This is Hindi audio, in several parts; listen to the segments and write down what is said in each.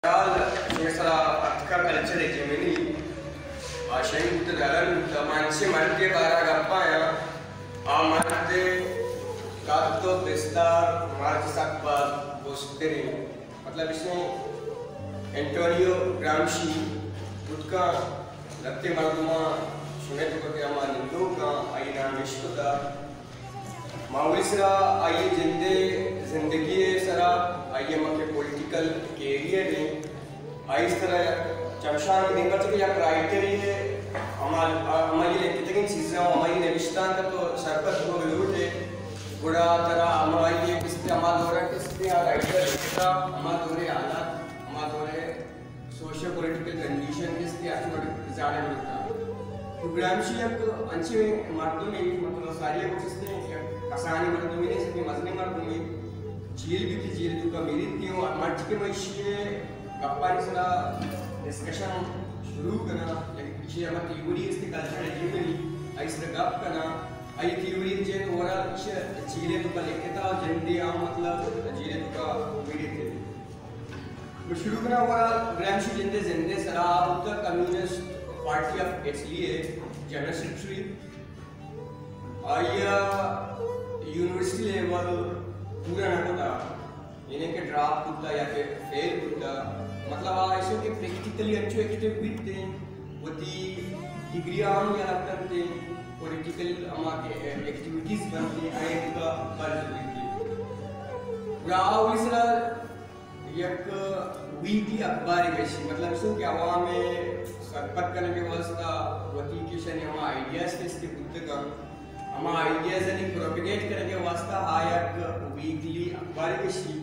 Mesela artikel culture hegemony şeyin muhtemelen manche madde bara gappa ya madde कातो विस्तार मार्च तक बाद बोस्टेरी मतलब इसमें एंटोनियो ग्रामशी उसका लगते मर्दमा सुने तो क्या मान दो का आई नाम विश्वता मावलिसरा आई जिंदगी सरा आई मके पॉलिटिकल कैरियर है आई इस तरह चमशान दिन का तो या क्राइटेरिया हमारी कितनी चीज़ें हमारी निविष्टान का तो सरपंच को विरोध है बुरा तरह हमारी किसके हमारे किसके राइटर किसका हमारे हालात हमारे सोशल पॉलिटिकल कंडीशन किसके आखिर ज़्यादा मिलता तो ग्रामशी एक अच्छे मर्दों में मतलब सारी कुछ इसने आसानी मर्दों में नहीं सकती मजने मर्दों में जेल भी थी जेल जो का मेरी थी और मर्ज के मशीने कप्पारी सला डिस्कशन शुरू करना लेकिन पीछे हमारी थ्योरी इसके कल्चर हेgemony ऐसे गप करना आई थ्योरी जे ओवरऑल पीछे जेले तो का लिखता और जंदी आम मतलब जेले तो का मेरी थी तो शुरू करना ओवरऑल ग्रामशी जिंदे सरा उत्तर communist party of Italy general secretary आया यूनिवर्सिटी लेवल पूरा ना होता इन्हें के ड्राफ्ट होता या के फेल होता मतलब ऐसे के प्रैक्टिकली अच्छे एक्टिव बिकते होती डिग्री आम या लगते पॉलिटिकल हमारे एक्टिविटीज बनती हैं का कर्ज बिकती राव इसरा एक वीकली अखबार कैसी मतलब इसको क्या हुआ में सरपत करने के वास्ता होती कि शनि हम आइडियाज के इसके पुस्तक हम आइडियाज यानी प्रोपेगेट करने के वास्ता आया वीकली अखबार कैसी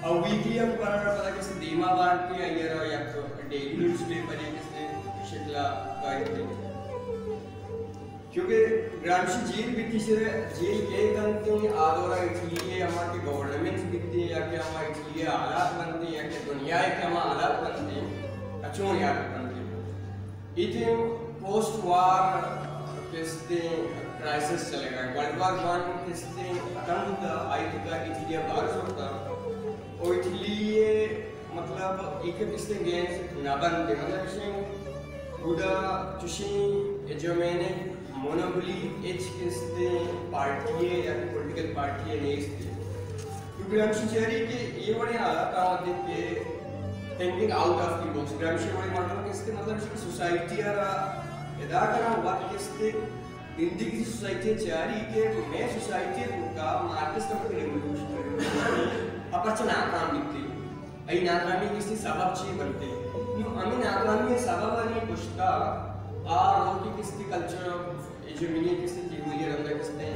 और वीकली अखबार का पता किसी दीमा बांटती है या डेली न्यूज़पेपर है किसी शिकला करते क्योंकि ग्रामशी जेल भी किसी जेल के बनते हैं आदोरा इसलिए हमारे गवर्नमेंट बिकते हैं या कि हमारे इसलिए हालात बनते हैं या कि दुनिया के हमारे हालात बनते हैं अच्छों याद बनते हैं इतने पोस्ट वार किसते क्राइसिस चलेगा वर्ल्ड वार वन किसते खत्म होता आई का इसलिए बारिश होता और इसलिए मतलब एक किसते गेंस ना बनते मतलब इसे खुदा चुशी जो मैंने मोनोपोली एच किसते पार्टी है या पॉलिटिकल पार्टी है नहीं इसते क्योंकि हम सोचेंगे कि ये बड़े हालात आते के thinking out of the box ग्रामशी बड़े मतलब किसते मतलब सोसाइटी यारा इधर करना हुआ किसते हिंदी की सोसाइटी चारी के मैं सोसाइटी का मार्केट का रेवोल्यूशन अपन से नाकाम दिखती आई नाकामी किसी सबब चाहिए बनते हमें नाकामी सबब नहीं पूछता लोग किसकी कल्चर हेgemony किसकी थ्योरी रंगा किसने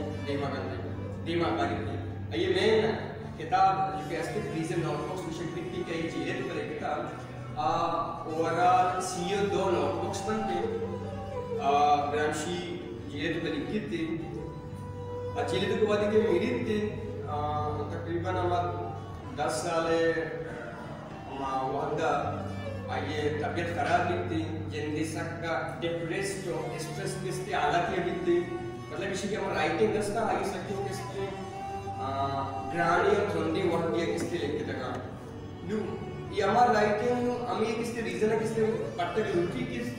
दिमाग बारी थी ये मैं किताब जो कि एस्केप रीजन नोटबुक्स विषय की कई चीजें पर किताब ओवरऑल सीओ दो नोटबुक्स बनते ग्रामशी जेल पर लिखी थी जेल तो बाद के मेरी थी तकरीबन हमारे 10 साल वहाँ आइए तबीयत खराब दिखती जिंदगी सबका डिप्रेस्ड हो स्ट्रेस किसके हालत ये दिखती मतलब इसी के हम राइटिंग करना आइए सकते हो किसके ग्रानी और थोड़ी वर्ड दिया किसके लिखते तक न्यू ये हमारा राइटिंग हमें किसके रीजन है किसके पढ़ते रुचि किस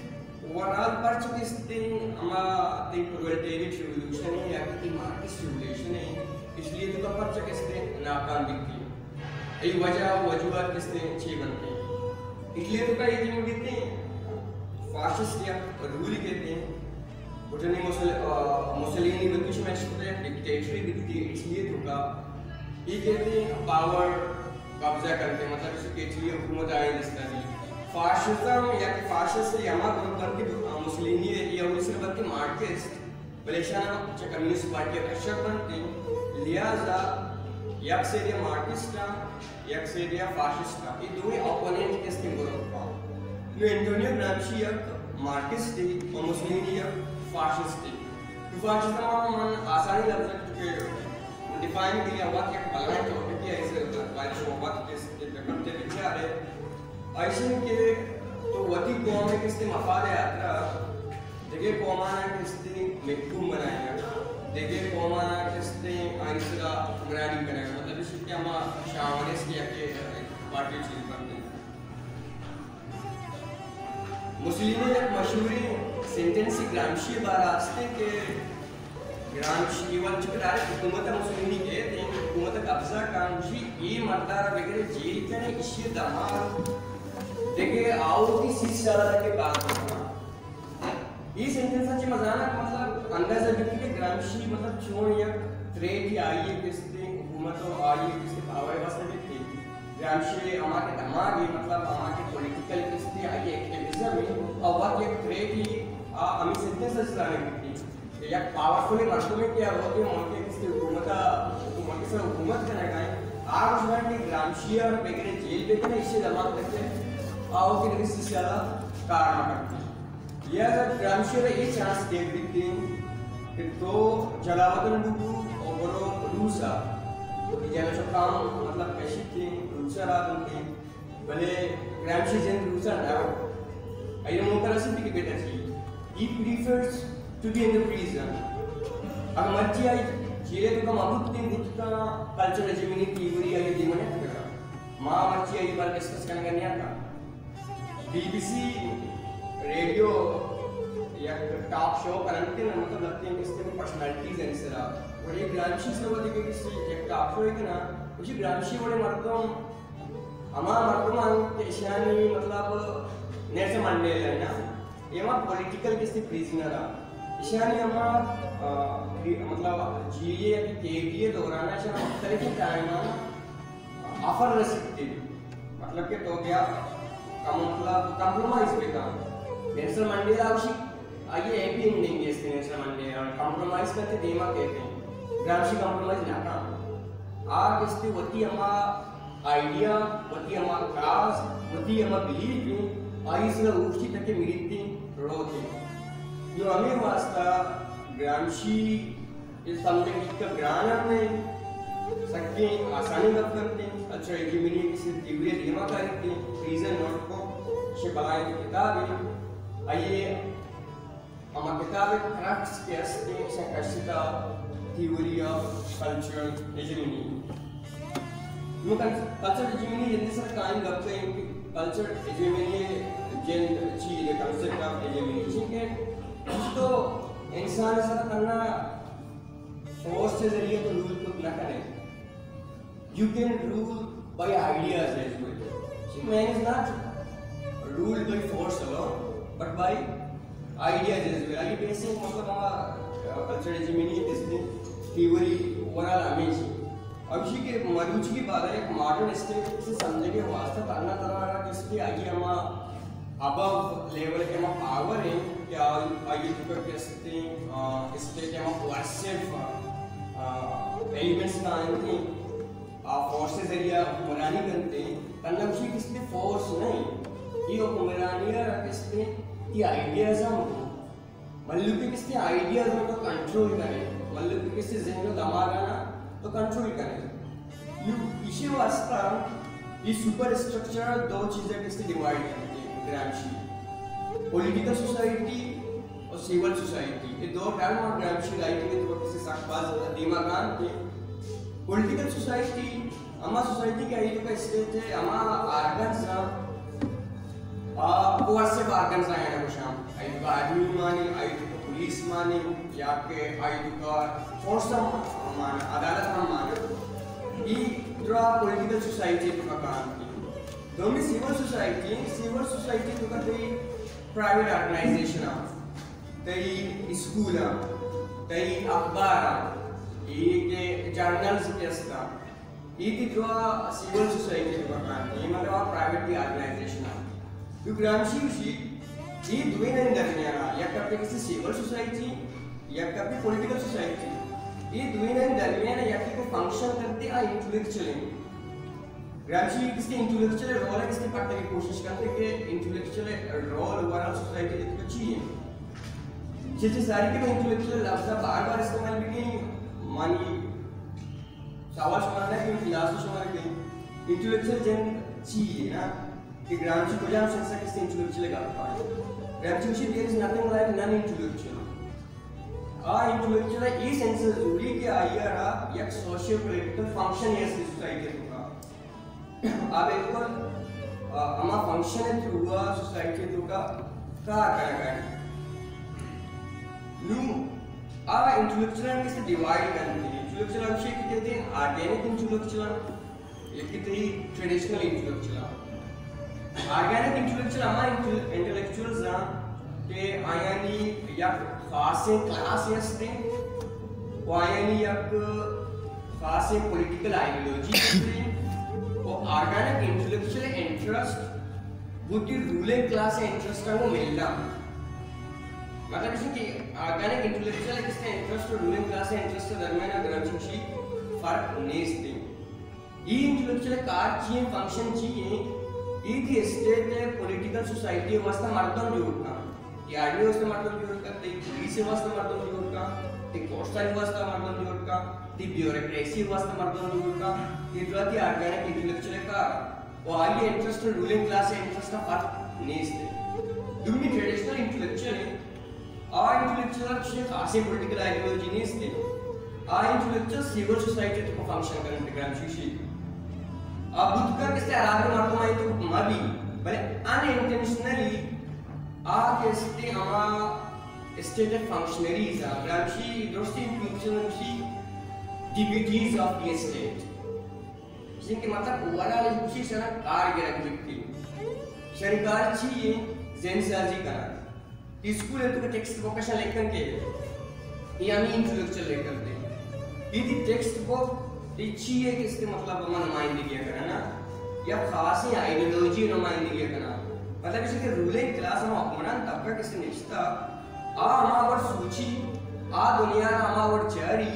ओवरऑल पढ़ चुके किसके हमारा प्रोलेटेरियट रिवॉल्यूशन है या कि मार्क्सिस्ट रिवॉल्यूशन है इसलिए तो पढ़ चुके किसके नाकाम दिखती ये वजह वजूहत किसके अच्छे बनते हैं इसलिए तो का ये जो कहते हैं फाशिस्ट या रूल कहते हैं बुटनी मुसोलिनी ब्रिटिश में शुरू डिक्टेटरी दिखती है इसलिए तो का ये कहते हैं पावर कब्जा करते हैं मतलब इसके लिए हुकूमत आए जिसका फाशिज्म या कि फाशिस्ट या हमारा बल्कि मुसोलिनी या उससे बल्कि मार्क्सिस्ट बलेशाना कम्युनिस्ट पार्टी का शक बनते लिहाजा या से ये मार्क्सिस्ट या से ये फाशिस्ट ये दोनों ओपोनेंट किसके ग्रुप का ये एंटोनियो ग्रामशी एक मार्क्सिस्ट थी और मुसोलिनी एक फाशिस्ट थी तो फाशिस्ट में आसानी लफ्ज के डिफाइन किया हुआ कि बलवान के होते कि ऐसे वायरस होगा किसके करते विचार है ऐसे के तो वती कौम में किसके मफाद यात्रा जगह कौमाना किसने महकूम बनाएगा देखिए कौमाना किसने आइसरा हुक्मरानी बनाएगा मतलब इसी के हम शावनेस किया के पार्टी चीज बनते हैं मुस्लिम एक मशहूरी सेंटेंस ग्रामशी बारा असते के ग्रामशी वंचित डायरेक्ट हुकूमत मुस्लिमी के हुकूमत कब्जा कांची ई मर्दार वगैरह जेल के ने इश्य दमार देखे आओ की सीसाला के बात करना ये सेंटेंसची मजाना मतलब अंदाजा बिकती के ग्रामशी मतलब चोण या थ्रेट या आई किसते हुकूमत और आई किसते पावर बस बिकती ग्रामशी अमा के दमाग ये मतलब अमा के पॉलिटिकल किसते आई एक्टिविज्म में और वह एक थ्रेट ही अमी सेंटेंस चलाने बिकती या पावरफुली मर्दों में क्या होती है मोटे किसते हुकूमत से हुकूमत करने का है आज उस बार की ग्रामशी और वगैरह जेल पे के इससे दमाग करते आओ की नहीं सीसाला कारण करती यह जब ग्रामशी ये चांस देख देते कि तो जलावतन बुकू और रूसा जैसे जो काम मतलब कैसे थे रूसा रात थे भले ग्रामशी जन रूसा ना आई मुकर से भी बेटा थी he prefers to be in the prison अगर मर्जी आई जेले तो कम अबुत दिन गुत्ता कल्चर रेजिमेनी थ्योरी आई दिमने तक मां मर्जी आई बार डिस्कस करने नहीं आता BBC रेडियो या टॉक शो करते हैं मतलब लगते हैं इसके पर्सनालिटीज हैं सर और ये ग्रामशी से वो देखे किसी एक टॉक शो है ना उसी ग्रामशी वाले मर्दों हमारा मर्दों के इशानी मतलब नेल्सन मंडेला है ना ये हमारा पॉलिटिकल किसी प्रिजनर है इशानी हमारा मतलब जीए या केडीए दौरान ऐसा तरह के टाइम ऑफर रसीद मतलब के तो क्या मतलब कॉम्प्रोमाइज पे काम नेल्सन मंडेला उसी आइए हैप्पी एंडिंग इसके नेल्सन मंडेला और कॉम्प्रोमाइज करते देमा कहते हैं ग्रामशी कॉम्प्रोमाइज ना काम आग इसके वती हमा आइडिया वती हमा काज वती हमा बिलीफ में आई इसका ऊंची तक के मिलती रोते जो हमें वास्ता ग्रामशी इस समझे कि ग्रानर में सकते आसानी गप करते अच्छा ये मिली किसी तीव्र देमा करते रीजन नोट को शिकायत की किताब है आइए हमारा किताब है क्रक्स के अस्ते से कशिता theory of cultural hegemony cultural hegemony जल्दी से कायम करते हैं कि कल्चर हेजेमनी जन चीज कंसेप्ट ऑफ हेजेमनी ठीक है तो इंसान ऐसा करना फोर्स से जरिए तो रूल खुद ना करें you can rule by ideas as well see man is not ruled by force alone but by ideas as well ये basic मतलब हमारा कल्चर हेजेमनी इसने थ्योरी ओवरऑल हमें अब इसी के मरुच की बात है एक मॉडर्न स्टेट से समझने के वास्ते करना तरह किसके आगे हमारा अबव लेवल के हम पावर है क्या आगे तो कह सकते हैं इसके के हम कोएसिव एलिमेंट्स का आते फोर्सेस एरिया हुक्मरानी करते हैं करना उसी किसने फोर्स नहीं ये हुक्मरानी किसने ये आइडियाज हम मतलब कि किसने आइडियाज में तो कंट्रोल करें मतलब कि किसने ज़हन में दिमाग आना तो कंट्रोल करें ये इसी वास्ता ये सुपर स्ट्रक्चर दो चीज़ें किसने डिवाइड करते हैं ग्रामशी पॉलिटिकल सोसाइटी और सिविल सोसाइटी ये दो टर्म और ग्रामशी राइटिंग में तो किसी साक्षात दिमागान के पॉलिटिकल सोसाइटी हमारा सोसाइटी का ये तो स्टेट है हमारा आर्गन्स कोर्सिव आर्गन्स आए हैं शाम आई तो आर्मी माने आई तो पुलिस माने या के आई तो फोर्स माने अदालत हम माने ये जो पॉलिटिकल सोसाइटी का काम की दोनों सिविल सोसाइटी तो का कोई प्राइवेट ऑर्गेनाइजेशन तरी स्कूल तरी अखबार ये के जर्नल्स के असता ये की जो सिविल सोसाइटी का काम ये मतलब प्राइवेट की ऑर्गेनाइजेशन है तो ग्रामशी उसी ये दुए नहीं दरमियान या करते किसी सिविल सोसाइटी या करते पॉलिटिकल सोसाइटी ये दुए नहीं दरमियान या कि कोई फंक्शन करते आ इंटेलेक्चुअल ग्रामशी किसके इंटेलेक्चुअल रोल है किसके पढ़ने की कोशिश करते कि इंटेलेक्चुअल रोल ओवरऑल सोसाइटी की तो चाहिए जैसे सारी के इंटेलेक्चुअल लफ्ज़ बार-बार इस्तेमाल भी नहीं मानी शाबाश मानना कि फिलहाल शुमार के इंटेलेक्चुअल जन चाहिए ना कि ग्रामशी को जान सकता किसके इंटेलेक्चुअल का पाए Gramsci there is nothing like non intellectual intellectual ये सेंस जरूरी के आईआर एक सोशियो पॉलिटिकल फंक्शन है सोसाइटी का अब एक हमारा फंक्शन है थ्रू सोसाइटी का kan nu a intellectual किसे divide करते हैं intellectual विषय की कहते हैं organic intellectual एक की तरह traditional intellectual organic intellectual हमारे intellectuals हैं कि आयानी या खास क्लास असते वो आयानी या खास political ideology असते वो organic intellectual interest वो की ruling class interest का वो मिलना मतलब इसे कि ऑर्गेनिक इंटेलेक्चुअल किसके इंटरेस्ट और रूलिंग क्लास के इंटरेस्ट के दरमियान अगर हम शी फर्क नहीं सकते ये इंटेलेक्चुअल कार चाहिए फंक्शन चाहिए ये की स्टेट है पॉलिटिकल सोसाइटी वास्ता मर्दों जोड़ना ये आर्मी वास्ता मर्दों जोड़ना ते पुलिस वास्ता मर्दों जोड़ना ते कोस्टल वास्ता मर्दों जोड़ना ते ब्यूरोक्रेसी वास्ता मर्दों जोड़ना ये जो है ऑर्गेनिक इंटेलेक्चुअल का वो आगे इंटरेस्ट और रूलिंग क्लास के इंटरेस्ट का फर्क नहीं सकते दुनिया ट्रेडिशनल इंटेलेक्चुअल intellectual से खासी political ideology नहीं इसलिए intellectual civil society तो function करने प्रोग्राम शीशी बुद्ध का किससे आराधना मारतो माई तो मभी भले unintentionally किससे हमा state functionaries प्रोग्राम शी दोस्ती inclusion she deputies of the state जिनके मतलब ओवरऑल इसी तरह कार्य रखती सरकार चाहिए जेनसाजी करना स्कूल है तो टेक्स्ट बुक का लेखन के ये हम इंटेलेक्चुअल लेखन थे ये टेक्स्ट बुक इच्छी है कि इसके मतलब हम नुमाइंदगी करना या खास ही आइडियोलॉजी नुमाइंदगी करना मतलब इसे कि रूलिंग क्लास हम अपमान तबका किसने निश्चिता हमार सूची दुनिया ना हमार चारी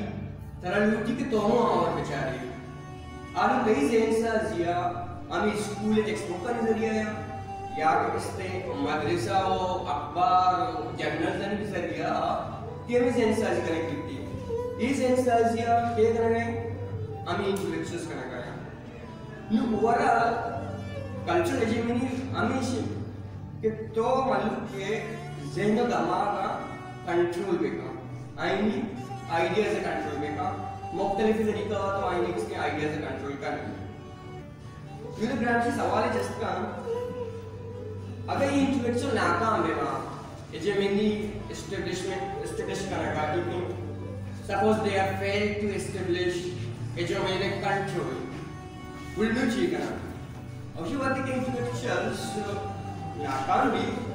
तरह लूटी के तो हमार बेचारे आलू कई जेंसा जिया हम स्कूल टेक्स्ट बुक का नजरिया है या किसने मदरसा हो अखबार जर्नल जन की जरिया कि हमें सेंसाजी कनेक्ट करती है ये सेंसाजिया क्या करेंगे हम इंटेलेक्चुअल्स करेंगे न्यू ओवरऑल कल्चर हेजेमनी हमेशा कि तो मालूम के ज़हन दिमाग कंट्रोल बेका आईनी आइडिया से कंट्रोल बेका मुख्तलिफ तरीका तो आईनी किसने आइडिया से कंट्रोल करना ये ग्राम से सवाल है जिसका अगर ये इंटेलेक्चुअल नाकाम है वहाँ हेजेमनी एस्टेब्लिश करने का क्योंकि suppose they are fail to establish hegemony control will do चाहिए करना अब ये बात है कि इंटेलेक्चुअल्स नाकाम भी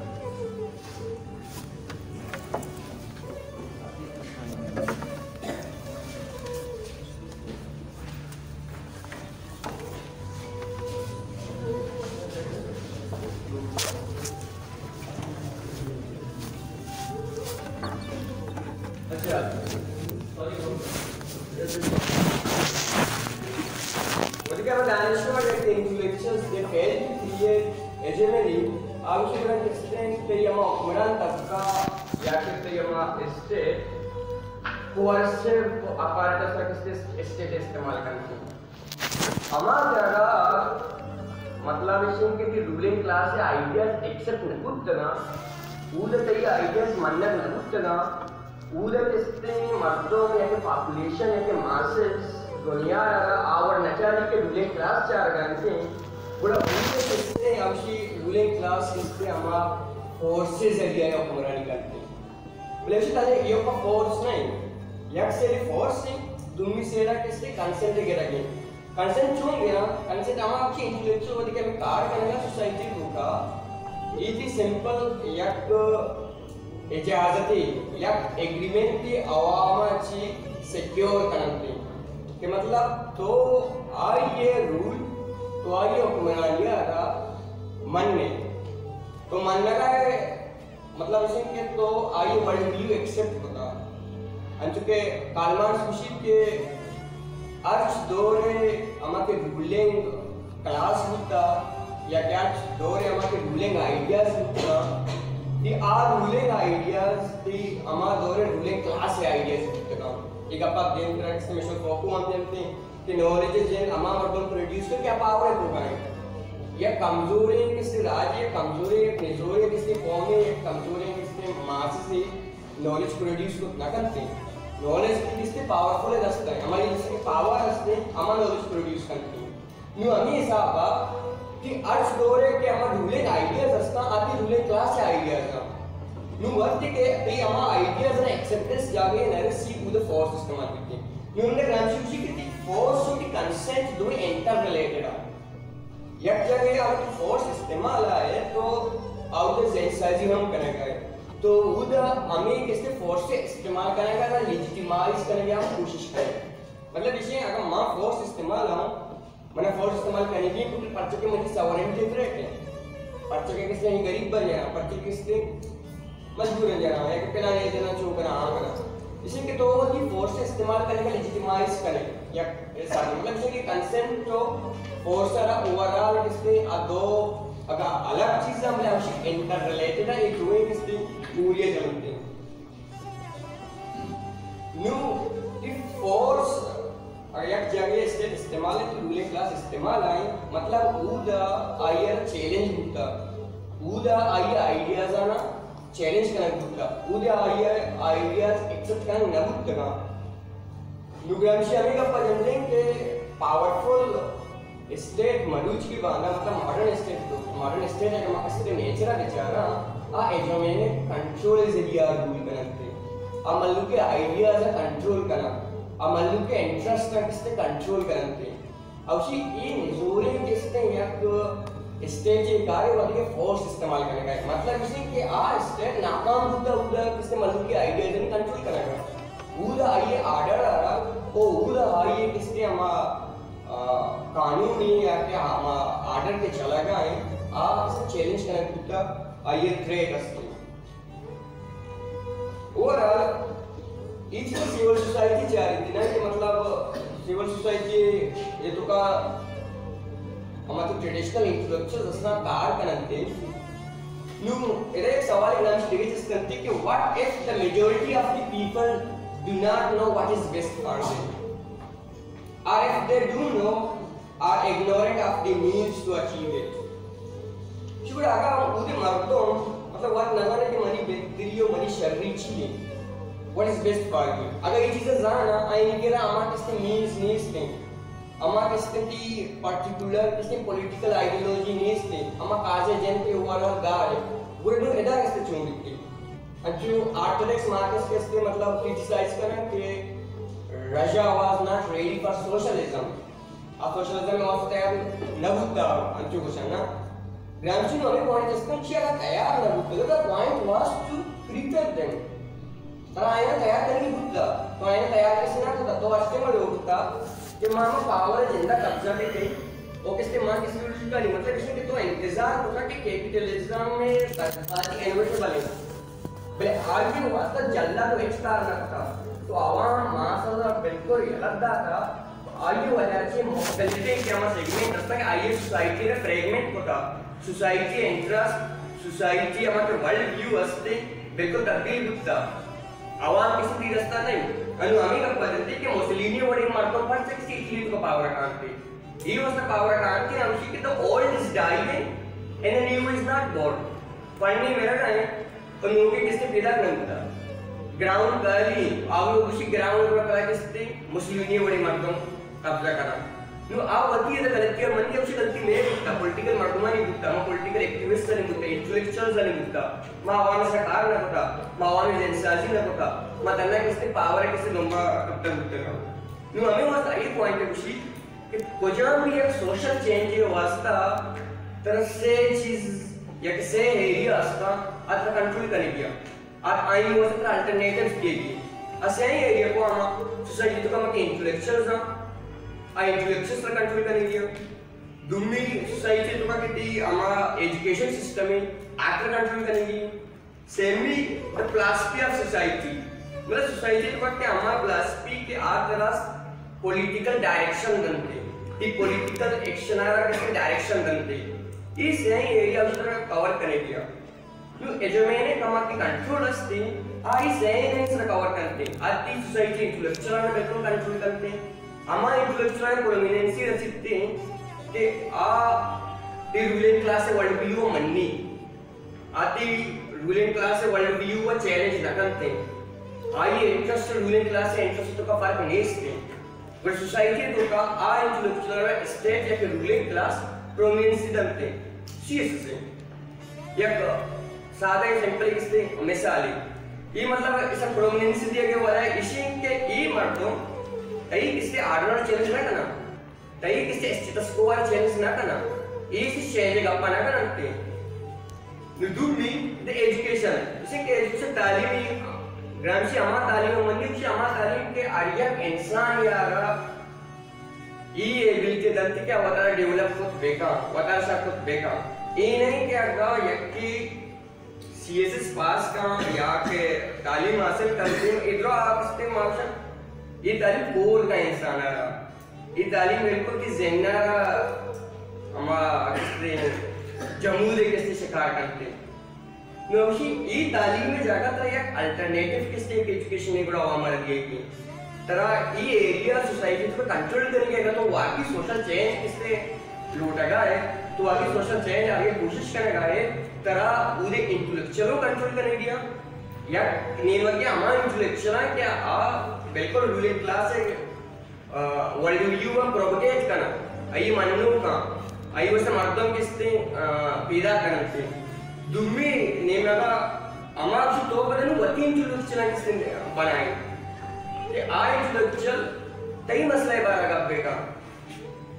इस्तेमाल करते हमारा मतलब इसे कि रूलिंग क्लास से आइडियाज एक्सेप्ट नहीं करना उधर तय आइडियाज मानना नहीं करना उधर किसने मर्दों में या पॉपुलेशन या मासेस दुनिया आवर नचारी के रूलिंग क्लास चार घंटे बड़ा उनके किसने अवशी रूलिंग क्लास किसने हमारा फोर्सेस एरिया या हुक्मरानी करते बोले ऐसे ताले ये का फोर्स नहीं एक से फोर्स नहीं तुम्ही सेरा किससे कंसेंट वगैरह के कंसेंट क्यों गया कंसेंट हमारा आपकी इंटेलेक्चुअल वाली के कार करना सोसाइटी होगा ये थी सिंपल एक इजाजती एक एग्रीमेंट की आवामाची सिक्योर करते कि मतलब तो ये रूल तो ये हुक्मरानिया का मन में तो मन लगा है मतलब इसे कि तो ये बड़ी वैल्यू एक्सेप्ट होता अंचुके कालमार्क्स विषय के अर्च दौरे हमारे रूलिंग क्लास होता या क्या दौरे हमारे रूलिंग आइडियाज होता दी रूलिंग आइडियाज दी हमारे दौरे रूलिंग क्लास से आइडियाज होता एक आप देन ट्रैक्स में शो फोकू हम देते हैं कि नॉलेज जेन हमारे मर्दों प्रोड्यूस करके आप पावर है प्रोग्राम या कमजोरी किसी राज्य कमजोरी निजोरी किसी कौम में कमजोरी किसी मास से नॉलेज प्रोड्यूस को ना करते नॉलेज किससे पावरफुल है रस्ता है हमारी जिसके पावर रस्ते हमारा नॉलेज प्रोड्यूस करते हैं न्यू हमें हिसाब कि अर्थ दौरे के हमारे रूलिंग आइडियाज रस्ता आती रूलिंग क्लास से आइडियाज का नु वक्त के ये हमारा आइडियाज ने एक्सेप्टेंस जागे नरे सी उ द फोर्स इस्तेमाल करते नु ने ग्रामशी की फोर्स और कंसेंट दो इंटर रिलेटेड है एक जगह अगर फोर्स इस्तेमाल आए तो आउट द जेंसाइजी हम करेंगे तो उदा हमें किसके फोर्स से इस्तेमाल करेंगे ना लेजिटिमाइज करने की हम कोशिश करें मतलब इसे अगर मां फोर्स इस्तेमाल हम मैंने फोर्स इस्तेमाल करने की क्योंकि पर्चे के मुझे सॉवरेनिटी थ्रेट है पर्चे के किसने गरीब बन जाना पर्चे किसने मजबूर हो जाना है कि पहला नहीं देना चो करना आ करना इसी के तो की फोर्स से इस्तेमाल करने का लेजिटिमाइज करें या ऐसा मतलब इसे कि कंसेंट तो फोर्स वाला ओवरऑल किसने दो अगर अलग चीज हम आवश्यक इंटर रिलेटेड है एक हुए किसकी पूरी चलते न्यू इफ फोर्स अगर एक जगह स्टेट इस्तेमाल है तो रूलिंग क्लास इस्तेमाल आए मतलब उदा आयर चैलेंज होता उदा आयर आइडियाज आना चैलेंज करना होता उदा आयर आइडियाज एक्सेप्ट करना ना होता न्यूग्रामशी हमें कब जानते हैं कि पावरफुल स्टेट मनुष्य की बात मतलब मॉडर्न स्टेट है कि इसके नेचर है बेचारा आ एजोमेने कंट्रोल एरिया रूल करते आ मल्लू के आइडियाज है कंट्रोल करना आ मल्लू के इंटरेस्ट का किसने कंट्रोल करते अब शी ये निजोरे किसने एक स्टेट के कार्य वाले के फोर्स इस्तेमाल करने का मतलब इसे कि आ स्टेट नाकाम होता उदा किसने मल्लू के आइडियाज ने कंट्रोल करेगा उदा आइए ऑर्डर आ रहा ओ उदा आइए किसने हमारा कानूनी या क्या हम ऑर्डर के चला गए आ चैलेंज करने कुत्ता आइए थ्रेट असली ओवरऑल इच सिविल सोसाइटी चाह रही थी ना कि मतलब सिविल सोसाइटी ये तो का हमारे तो ट्रेडिशनल इंफ्लुएंसर्स असना कार करते नु इधर एक सवाल इनाम स्टेज इस करते कि what if the majority of the people do not know what is best for them or if they do know are ignorant of the means to achieve it शुक्र अगर हम उधर मर्दों मतलब what नज़र के मनी बेहतरियों मनी शर्रीची है what is best for you अगर ये चीज़ें जाना आई नहीं करा हमारे किसके means नहीं थे हमारे किसके की particular किसके political ideology नहीं थे हमारे काजे जन के वाला गार वो लोग इधर किसके चुनते हैं जो ऑर्थोडॉक्स मार्क्स किसके मतलब क्रिटिसाइज करें कि Russia was not ready for socialism. Socialism was तैयार न होता अंचु कुछ है ना ग्रामशी ने हमें पॉइंट जिसका चिया तैयार न होता the point was to prepare them पर आया तैयार करने की बुद्धा तो आया तैयार कैसे ना होता तो वास्ते में लोग होता कि मानो पावर जिंदा कब्जा पे कहीं वो किसके मां किसी भी का नहीं मतलब इसमें कि तो इंतजार होता कि कैपिटलिज्म में सरकारी इनोवेशन बने बे आज भी वास्ता जल्दा तो एक्स्ट्रा ना था तो आवाम मासाला बिल्कुल अलग था आइए वजह से मुख्तलिफ क्या हम सेगमेंट रखता है आइए सोसाइटी का फ्रेगमेंट होता सोसाइटी इंटरेस्ट सोसाइटी हमारे वर्ल्ड व्यू असते बिल्कुल तब्दील होता आवाम किसी भी रास्ता नहीं अनु हमें कब बदलते कि मुसलिनी वड़ी मार्को पर 60 इटली को पावर कांटे he was the power कांटे हम कि the old is dying and the new is not born Fundy मेरा है और लोगों किसने पैदा नहीं होता ग्राउंड गाली आगे उसी ग्राउंड पर पता किसने मुस्लिमी बड़े मर्दों कब्जा करा नो आप वती है गलती और मन की उसी गलती में होता पॉलिटिकल मर्दों नहीं होता मैं पॉलिटिकल एक्टिविस्ट नहीं होता इंटेलेक्चुअल्स नहीं होता मैं आवाम सरकार ना होता मैं आवाम जनसाजी ना होता मैं तन्ना किसने पावर है किसने लंबा कब्जा होता नो हमें वास्ता ये पॉइंट है उसी कि कोई भी एक सोशल चेंज है वास्ता तरह से चीज या किसे एरिया असता अत्र कंट्रोल करेगी आप आई हो सकता अल्टरनेटिव्स देगी असे ही एरिया को हम सोसाइटी तो कम के इंटेलेक्चुअल्स ना आई इंटेलेक्चुअल्स पर कंट्रोल करेंगे दुम्मी सोसाइटी तो का कितनी हमारा एजुकेशन सिस्टम है आकर कंट्रोल करेंगी semi the philosophy of society मतलब सोसाइटी तो का हमारा फिलॉसफी के आर तरह पॉलिटिकल डायरेक्शन बनते ये पॉलिटिकल एक्शन आ रहा किसके डायरेक्शन बनते इस यही एरिया उसका कवर करेगी जो एजोमेने कमा के कंट्रोल असते आई सेन से कवर करते आती सोसाइटी इंटेलेक्चुअल ने बिल्कुल कंट्रोल करते हमारे इंटेलेक्चुअल प्रोमिनेंसी रचते कि आ दी रूलिंग क्लास से वर्ल्ड व्यू मन्नी आती रूलिंग क्लास से वर्ल्ड व्यू व चैलेंज न करते आइए इंटरेस्ट रूलिंग क्लास से इंटरेस्ट तो का फर्क नहीं है बट सोसाइटी तो का आ इंटेलेक्चुअल स्टेट या रूलिंग क्लास प्रोमिनेंसी दलते सीएस से एक सादा ही सिंपल किसते मिसाल ये मतलब इस प्रोमिनेंस दिया गया वाला है इसी के ई मर्दों तई किसते ऑर्डर चेंज ना करना तई किसते स्टेटस को चेंज ना करना ये इस चेंज का अपना करते नुदुमी द एजुकेशन इसे के एजुकेशन तालीमी ग्रामशी अमा तालीम मंदिर अमा तालीम के आर्या इंसान यारा ಈ ಎಬಿಲಿಟಿ ದಂತೆ क्या वतार डेवलप को बेका वतार सा को बेका ये नहीं कि अगर यक्की सीएसएस पास का या के तालीम हासिल करते हैं इधर आप इसके मार्क्स ये तालीम कोर का इंसान है ये तालीम बिल्कुल की ज़ेन्ना हमारा किसने जमूद एक किसने शिकार करते नौशी ये तालीम में जाकर तो एक अल्टरनेटिव किसने एजुकेशन ने बड़ा हमारे लिए की तरह ये एरिया सोसाइटी को कंट्रोल करेंगे अगर तो वाकई सोशल चेंज किसने लौटेगा है तो वाकई सोशल चेंज आगे कोशिश करेगा है तरह पूरे इंटेलेक्चुअल कंट्रोल करेंगे या नेवर के हमारे इंटेलेक्चुअल है क्या आ बिल्कुल रूलिंग क्लास है वर्ल्ड व्यू का प्रोपोगेट करना आई माननो का आई वैसे मर्दों किसने पैदा करते दुम्मी नेमगा हमारा तो बदलू वती इंटेलेक्चुअल किसने बनाए ये आज इंटेलेक्चुअल कई मसले बारा का बेटा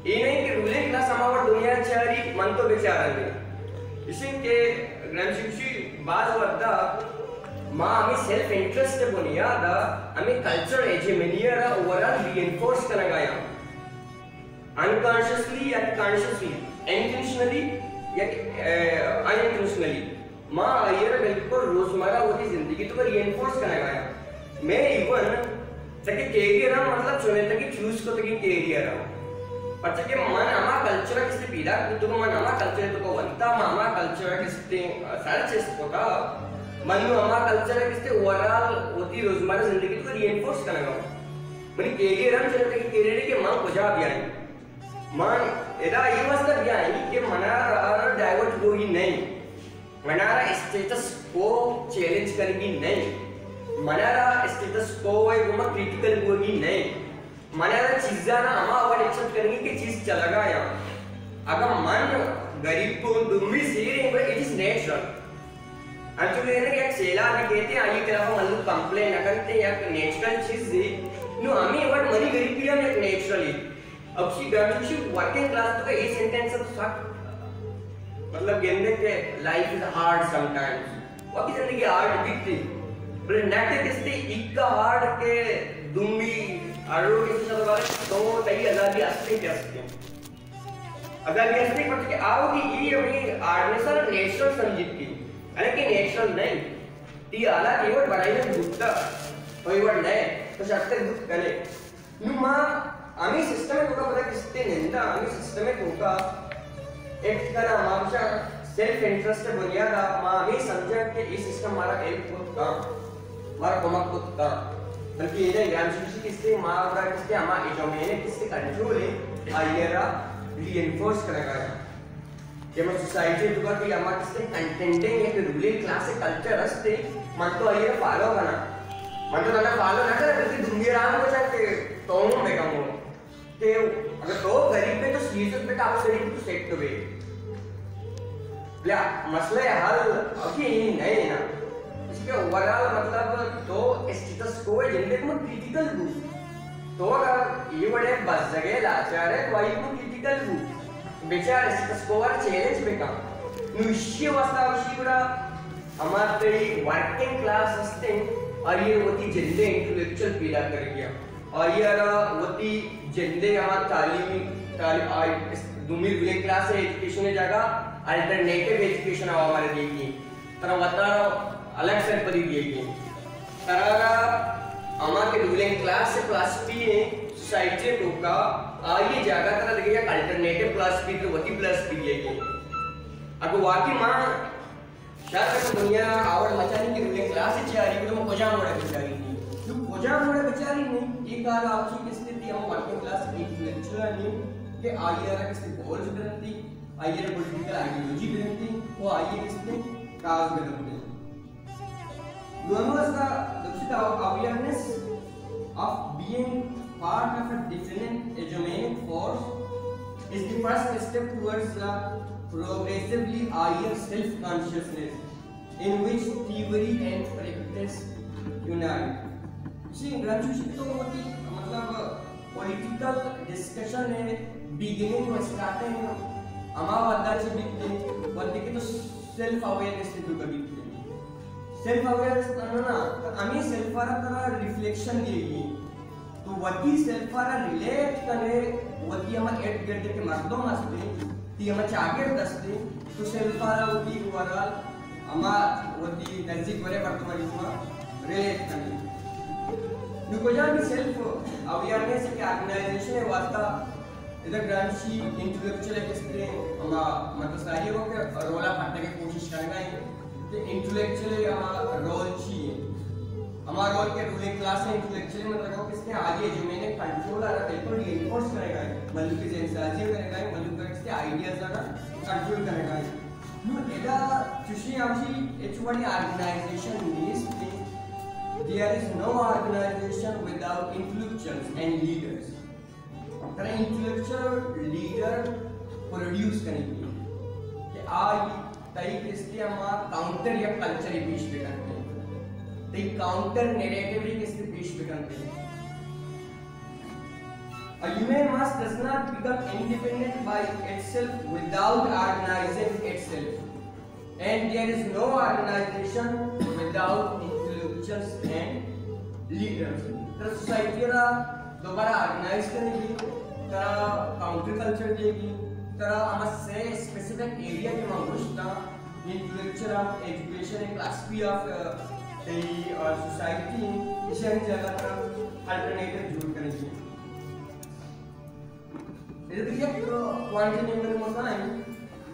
ये नहीं कि रूलिंग क्लास हमारा दुनिया चारी मन तो बेचारा नहीं इसी के ग्रामशिक्षी बाज वर्दा माँ हमें सेल्फ इंटरेस्ट बुनियाद हमें कल्चर हेजेमोनिया ओवरऑल रीइंफोर्स करना गया अनकॉन्शियसली या कॉन्शियसली इंटेंशनली या अनइंटेंशनली माँ ये बिल्कुल रोजमर्रा होती जिंदगी तो रीइंफोर्स करना गया मैं इवन तक कैरियर मतलब चुने तक चूज को तक कैरियर अच्छा के मन हमा कल्चर किसने पीड़ा तो मन हमा कल्चर तो को बनता हमा कल्चर किसने सारे चीज को का मन हमा कल्चर किसने ओवरऑल होती रोजमर्रा जिंदगी को रीइंफोर्स करना मनी कैरियर हम चले तक कैरियर के मन को जा बिया मन एदा ये मतलब बिया कि मनारा डाइवर्ट होगी नहीं मनारा स्टेटस को चैलेंज करेगी नहीं मनारा स्टेटस को एक उम्र क्रिटिकल होगी नहीं मनारा चीज़ा ना हमा अवार्ड एक्सेप्ट करेंगे कि चीज़ चला गया अगर मन गरीब को दुम्मी सीरे पर इट इज नेचुरल अंचुके ने कि एक सेला ने कहते हैं आइए तरफ हम लोग कंप्लेन न करते हैं एक नेचुरल चीज़ है नो हमें अवार्ड मनी गरीब की हम एक नेचुरली अब शी ग्रामशी वर्किंग क्लास तो का ये सेंटेंस है तो सक मतलब कहने के लाइफ इज हार्ड समटाइम्स वाकई जिंदगी हार्ड बीतती बड़े नेक्स्ट किसते इक्का हार्ड के दुम्बी आरो किसी तरह तो तई आजादी असली के असली आजादी असली पर कि आओगी ये अपनी हार्डनेस और नेचुरल समझित की हालांकि नेचुरल नहीं ती आला केवल बनाई में भूतता कोई वर्ड नहीं तो शक्ति भूत करे नुमा आमी सिस्टम में होगा पता किसते निंदा आमी सिस्टम में होगा एक करा मामशा सेल्फ इंटरेस्ट बुनियाद आमी समझा कि ये सिस्टम हमारा हेल्प होता हमारा कमक होता बल्कि ये ग्रामशिक्षी किससे मारा किससे हमारा इजोमेने किससे कंट्रोल है आयरा रीइंफोर्स करेगा ये मैं सोसाइटी तो कि हमारा किससे कंटेंटिंग एक रूलिंग क्लास से कल्चर हस्ते मन तो आयरा फॉलो करना मन तो ना फॉलो ना करे बल्कि दुनिया राम को चाहते तो हम बेकम हो ते अगर तो गरीब पे तो सीरियस पे आप सही तो सेट तो वे या मसले हल अभी नहीं ना इसके ओवरऑल मतलब तो स्टेटस को है जिंदगी में क्रिटिकल हूँ तो अगर ये बड़े बस जगह लाचार है तो आई को क्रिटिकल हूँ बेचार स्टेटस को और चैलेंज में काम निश्चय वास्ता उसी बड़ा हमारे वर्किंग क्लास हस्ते और ये होती जिंदगी इंटेलेक्चुअल पैदा कर गया और ये होती जिंदगी हमारा तालीमी दुमी रूलिंग क्लास है एजुकेशन की जगह अल्टरनेटिव एजुकेशन हमारे लिए की तरह बता अलग से पड़ी दिए गए तरह हमारे रूलिंग क्लास से प्लस पी है सोसाइटी को का आइए जगह तरह लगे अल्टरनेटिव प्लस पी तो वही प्लस पी दिए गए अगर वाकई मां शायद तो दुनिया आवड़ मचाने की रूलिंग क्लास से चारी को तो कोजा मोड़े बेचारी नहीं तो कोजा मोड़े बेचारी नहीं ये कहा आपकी की स्थिति हम वर्किंग क्लास इंटेलेक्चुअल नहीं कि आइए रहा किसने गोल्स बनती आइए पॉलिटिकल आइडियोलॉजी बनती वो आइए किसने काज बनती One was the awareness of being part of a different hegemonic force is the first step towards the progressively higher self-consciousness. in which theory and practice unite. See, ग्रंथि तो होती मतलब political discussion है beginning or starting अमा वादाची बिकते वरती की तो self awareness ती तुका बिकते self awareness ना आम्ही self आरा तरा reflection देगी तो वरती self आरा relate करे वरती आम्हा एड करते के मर्दों मस्ते ती आम्हा चार्गेट दसते तो self आरा वरती वराल आम्हा वरती नजदीक वरे वर्तमान इसमा relate करते Nukojan self awareness के organization है वास्ता इधर ग्रांची intellectual किसके हमा मतलब सारी वो के रोला फटने की कोशिश करेगा कि intellectual हमा रोल चाहिए हमारा रोल के रूलिंग क्लास है intellectual मतलब वो किसके आगे जो मैंने कंट्रोल आ रहा बिल्कुल reinforce करेगा मतलब कि सेंसाजियो करेगा मतलब कि किसके आइडियाज आ रहा कंट्रोल करेगा नो इधर चुशी आमची एचवाडी organization gneiss There is no organization without intellectuals and leaders. अगर intellectual leader produce करेंगे कि आज तई किसके हमारा counter या culture ही पेश भी करते हैं, तई counter narrative ही किसके पेश भी करते हैं. A human mass does not become independent by itself without organizing itself, and there is no organization without intellectuals and leaders. तर society ला दोबारा organize करेगी, तरा counter culture देगी, तरा हमारे specific area के मामूस्ता intellectual education and philosophy of the society इसे हम जगह तरा alternative जोड़ करेंगे. इधर एक quantitative मसाइन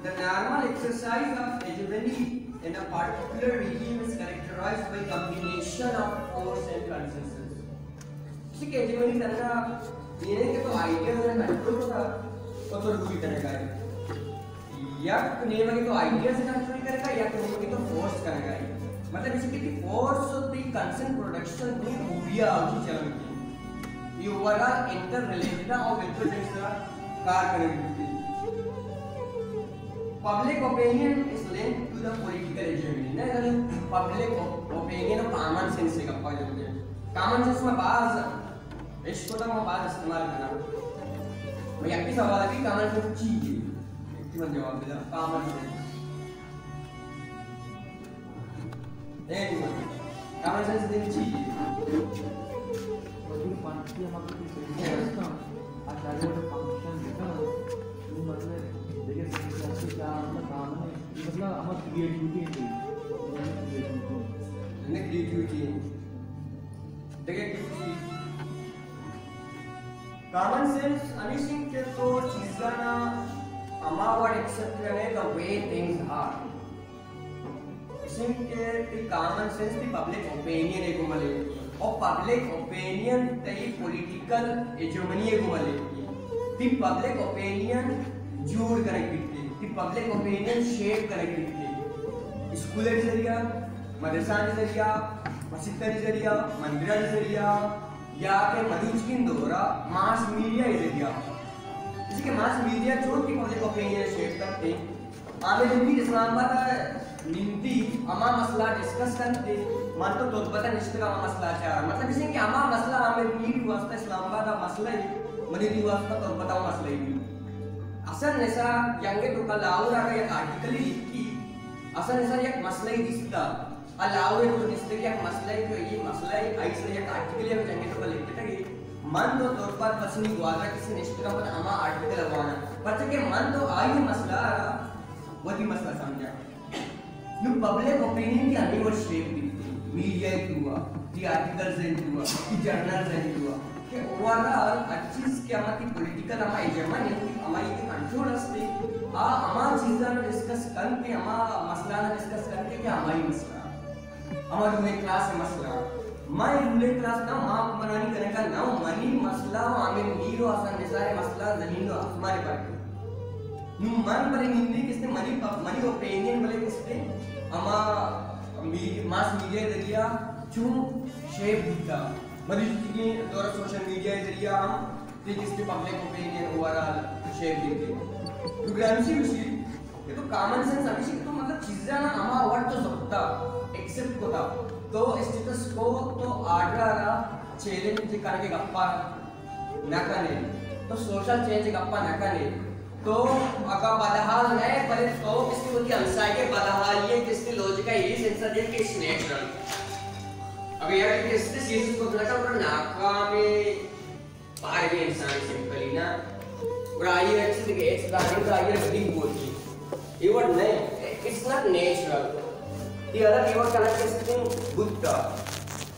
the normal exercise of hegemony in a particular regime is characterized by combination of force and consensus. इसी के hegemony करना ये नहीं कि तो ideas and control होगा तो रूल करेगा या नेम के तो ideas से कंट्रोल करेगा या नेम के तो force करेगा मतलब इसी के force of the consent production भी हुआ उसी चलन की ये ओवरऑल इंटररिलेटेड और बिल्कुल जैसा कार करेगी. Public opinion is linked to the political hegemony. ना इधर public opinion और common sense से कब पाए जाते हैं. Common sense में बाज़ इसको तो मैं बाज़ इस्तेमाल करना. मैं यकी सवाल है कि common sense चाहिए. एक बार जवाब देना common sense. common sense देनी चाहिए. बड़ी पांचवी हमारे को सेंस है आचार्य वाला फंक्शन देखा वो मतलब देखिए सेंस क्या मतलब काम है मतलब हमारी क्रिएटिविटी है क्रिएटिविटी देखिए कॉमन सेंस अनिशिंग के तो चीज़ाना हमारा एक्सेप्ट करने the way things are इसिंग के ती कॉमन सेंस ती पब्लिक ओपिनियन एक मले और पब्लिक ओपिनियन ती पॉलिटिकल हेजेमनी एक मले ती पब्लिक ओपिनियन जोड़ कनेक्टेड ती public opinion shape connected school के जरिया मदरसा के जरिया मस्जिद के जरिया मंदिर के जरिया या के मधुज की दौरा मास मीडिया के जरिया इसी के मास मीडिया जो की पब्लिक ओपिनियन शेप करते आमे दिन भी इस्लामाबाद निंदी अमा मसला डिस्कस करते मान तो पता निश्चित अमा मसला क्या मतलब इसे कि अमा मसला आमे नीड वास्ता इस्लामाबाद का मसला ही मनीदी वास्ता तो पता मसला ही असल नैसा यंगे तो कल आउरा का एक आर्टिकल ही लिखी असल नैसा एक मसला ही दिसता अलाउरे तो दिसते कि एक मसला ही तो ये मसला ही ऐसे एक आर्टिकल है जंगे तो कल लिखते थे मन तो तौर पर पसंद ग्वादरा किसी निश्चित का पर अमा आर्टिकल लगाना पर के मन तो आई मसला वही मसला समझा नु पब्लिक ओपिनियन की हमें वो शेप दिखती मीडिया के हुआ दी आर्टिकल्स से हुआ दी जर्नल से हुआ कि ओवरऑल अच्छी क्या हमारी पॉलिटिकल हमारी हेजेमनी हमारी की कंट्रोल असते हमारी चीज़ां में डिस्कस करके हमारा मसला ना डिस्कस करके कि हमारी मसला हमारे रूलिंग क्लास है मसला मैं रूलिंग क्लास ना माँ मनानी करेगा ना मनी मसला हमें नीरो आसान निसारे मसला जमीन लो हमारे पास मन बले निंदी किसने मनी ओपिनियन बले किसने अमा मास मीडिया जरिया चूं शेप दिखता मरी की दौरा सोशल मीडिया जरिया हम ते किसके पब्लिक ओपिनियन ओवरऑल शेप दिखते ग्रामसी विषय ये तो कॉमन सेंस अभी तो मतलब चीजें ना हमारा वर्ड तो सकता तो स्टेटस को तो आड्रा चेंज करके गप्पा नकने तो सोशल चेंज गप्पा नकने तो अगर बदहाल नहीं पर तो किसकी होती अंसाई के बदहाल ये किसकी लॉजिक है ये सेंसर है कि नेचुरल अब यार किसने चीज को लगा और नाकामे पार भी इंसान सिंपली ना और आई एक्चुअली के एक्स दाने का ये बिग बोलती ये वर्ड नहीं it's not natural the other you are connecting buddha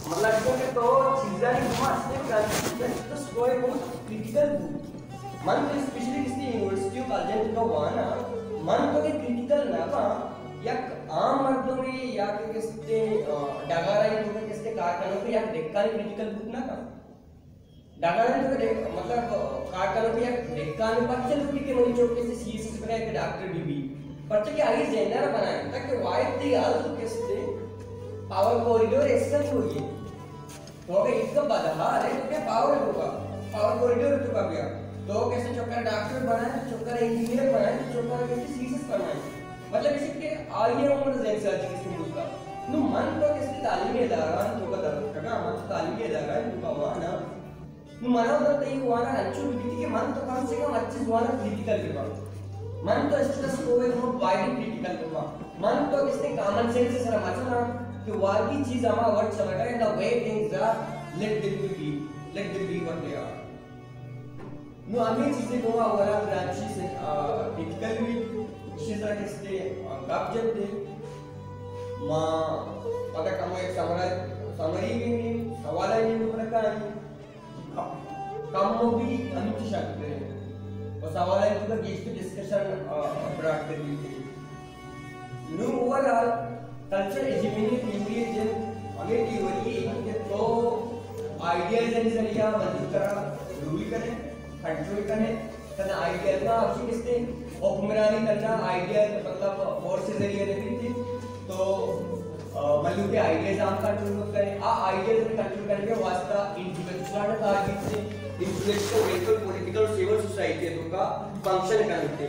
मतलब क्योंकि तो चीज़ें नहीं मास्टर कनेक्ट तो स्कोर बहुत क्रिटिकल मन तो स्पेशली किसी यूनिवर्सिटी का कॉलेज का हुआ ना मन तो के क्रिटिकल ना का या आम मर्दों में या कि किसके डगाराई तो के किसके कारखानों पे या डेक्का क्रिटिकल बुक ना का डगाराई तो के मतलब कारखानों पे या डेक्का में बच्चे लोग के मनी चौक से सीएससी पे एक डॉक्टर बीबी पर कि आई जेनर बनाए ताकि वाइट दी आल तो किसके पावर कॉरिडोर एक्सटेंड होगी तो अगर इसका बदहाल है तो क्या पावर होगा पावर कॉरिडोर तो का गया तो कैसे चौकर डॉक्टर बनाए चौकर इंजीनियर बनाए चौकर कैसे सीएसएस बनाए मतलब इसके आइए उम्र जैसा जिसमें उसका नो मन तो किसकी तालीमी इदारा तो का दरका मन तालीमी इदारा तो का वाना नो मना होता है कि वाना अच्छी बिटी के मन तो कम से कम अच्छी वाना क्रिटिकल करवा मन तो स्टेटस को एक बहुत वाइड क्रिटिकल करवा मन तो किसने कॉमन सेंस से समझना कि वार की चीज हमारा वर्ड समझ रहा है the way things are let them be what they are no हमें चीजें को हमारा ब्रांची से क्रिटिकल भी इसी तरह किसने गप जब दे मां अगर कम एक समरी भी नहीं सवाल ही नहीं बरका कम भी अनुचित शब्द है और सवाल है तो गेस्ट डिस्कशन ब्रॉड कर ली थी नो ओवरऑल कल्चर एजिमिनी थ्योरी जन हमें थ्योरी के तो आइडियाज एंड जरिया मदद करा रूल करें कंट्रोल करें तना आइडिया ना आपसे किसने हुक्मरानी करना आइडिया मतलब फोर्स से जरिए नहीं थी तो मल्लू के आइडियाज हम कंट्रोल करें आ आइडियाज कंट्रोल करके वास्ता इंटेलेक्चुअल टारगेट से intellectual mental political civil society तो का फंक्शन करते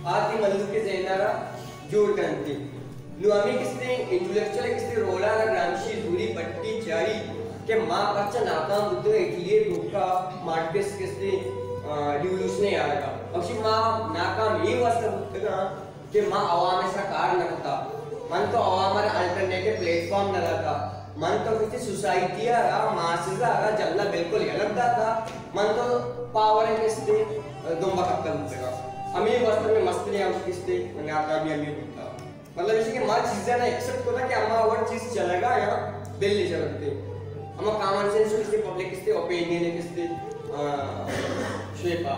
आदि मल्लू के जेनारा जोड़ करते नुआमी किसने इंटेलेक्चुअल किसने रोला ना ग्रामशी दूरी पट्टी चारी के मां बच्चा नाकाम बुद्ध इसलिए धोखा मार्केस किसने रिवॉल्यूशन आएगा अक्षी मां नाकाम ये वास्ता बुद्ध का कि मां आवाम ऐसा कार न करता मन तो आवाम अल्टरनेटिव प्लेटफॉर्म न रहता मन तो किसी सोसाइटी आ मासेस आ जल्ला बिल्कुल अलग था मन तो पावर है किसने दुम्बा खत्म होगा अमीर वास्तव में मस्त नहीं हम किसने मैंने आपका भी अमीर होता मतलब इसी के मां चीजें ना एक्सेप्ट करना कि हम और चीज चलेगा या बिल नहीं चलते हम कॉमन सेंस किसने पब्लिक किसने ओपिनियन है किसने शेपा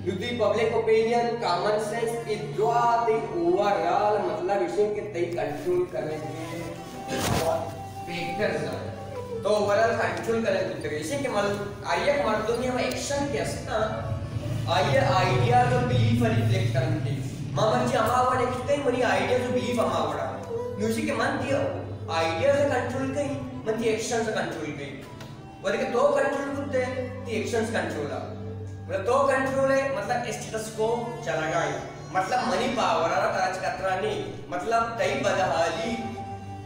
युद्धि पब्लिक ओपिनियन कॉमन सेंस इद्वात ओवरऑल मतलब इसे के तय कंट्रोल करने के फैक्टर्स तो ओवरऑल कंट्रोल करें तो इसे के मतलब आइए मर्दों ने हम एक्शन कैसा आइए आइडिया जो बिलीफ रिफ्लेक्ट करते मामन जी हमारा देखते हैं मरी आइडिया जो बिलीफ हमारा म्यूजिक के मन दिया आइडिया से कंट्रोल कहीं मन दी एक्शन से कंट्रोल कहीं बोले कि दो कंट्रोल करते हैं दी एक्शंस कंट्रोल आ मतलब दो कंट्रोल है मतलब स्टेटस को चला गया मतलब मनी पावर आ ताज कतरा नहीं मतलब तई बदहाली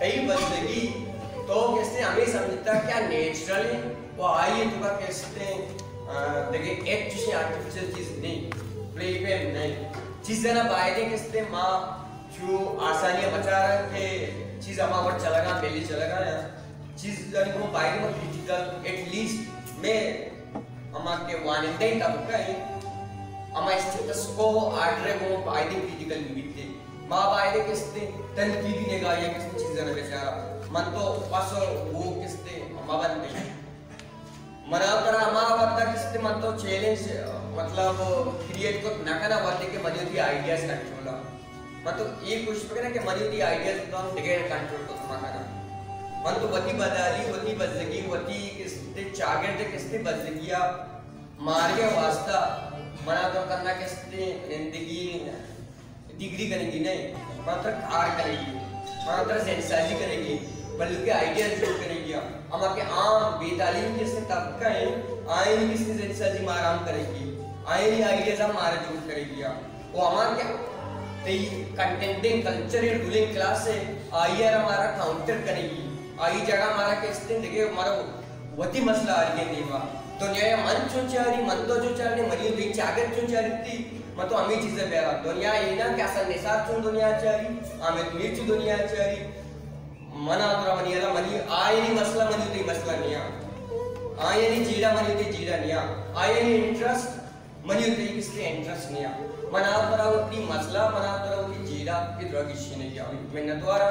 तई बदलगी तो किसने हमें समझता क्या नेचुरल है वो आइए तो का किसने देखिए एक चीज आर्टिफिशियल चीज नहीं प्ले पे नहीं चीजें ना बायदे किसने माँ जो आसानियां बचा रहे थे चीज हमारा चलेगा मेली चलेगा या चीज जाने को बायदे में क्रिटिकल एटलीस्ट मैं हमारे के वानिंदे तब कहीं हमारे स्टेटस को आर्डर को बायदे क्रिटिकल विविधते माँ बायदे किसने तनकीदी देगा या किसने चीजें ना बेचारा मन तो पासो वो किसने हमारा नहीं मना करा हमारा बंदा किसने मन तो चैलेंज मतलब क्रिएट को नकना वाले के मनी दी आइडियाज कंट्रोल मतलब ये कुछ तो कहना कि मनी दी आइडियाज तो हम डिगेट कंट्रोल को थमाना मन तो वती बदली वती बदलगी वती किसने चागेट दे किसने बदलगिया मार के वास्ता मना तो करना किसने जिंदगी डिग्री करेंगी नहीं मात्र कार करेगी मात्र सेंसाजी करेगी बल्कि आइडियाज जो करेगी हम आपके आम बेतालीम जिसने तबका है आईनी किसने सेंसाजी माराम करेगी आईनी आइडियाज हम मारे जो करेगी वो हमारे क्या ते कंटेंटिंग कल्चरल रूलिंग क्लास है आई यार हमारा काउंटर करेगी आई जगह हमारा कैसे देखे हमारा वती मसला आ रही है देवा दुनिया मन चुचारी मन तो चुचारी मनी दी चागर चुचारी थी मतो आम्ही चीजें बेरा दुनिया ये ना क्या सन निसार चुन दुनिया चारी आम्ही तुझी चु दुनिया चारी मना तुरा मनी याला मनी आये नहीं मसला मनी दी मसला नहीं आये नहीं जीरा मनी दी जीरा नहीं आये नहीं इंटरेस्ट मनी दी किसके इंटरेस्ट नहीं मना तुरा उतनी मसला मना तुरा उतनी जीरा की द्रगिशी नहीं मैं न द्वारा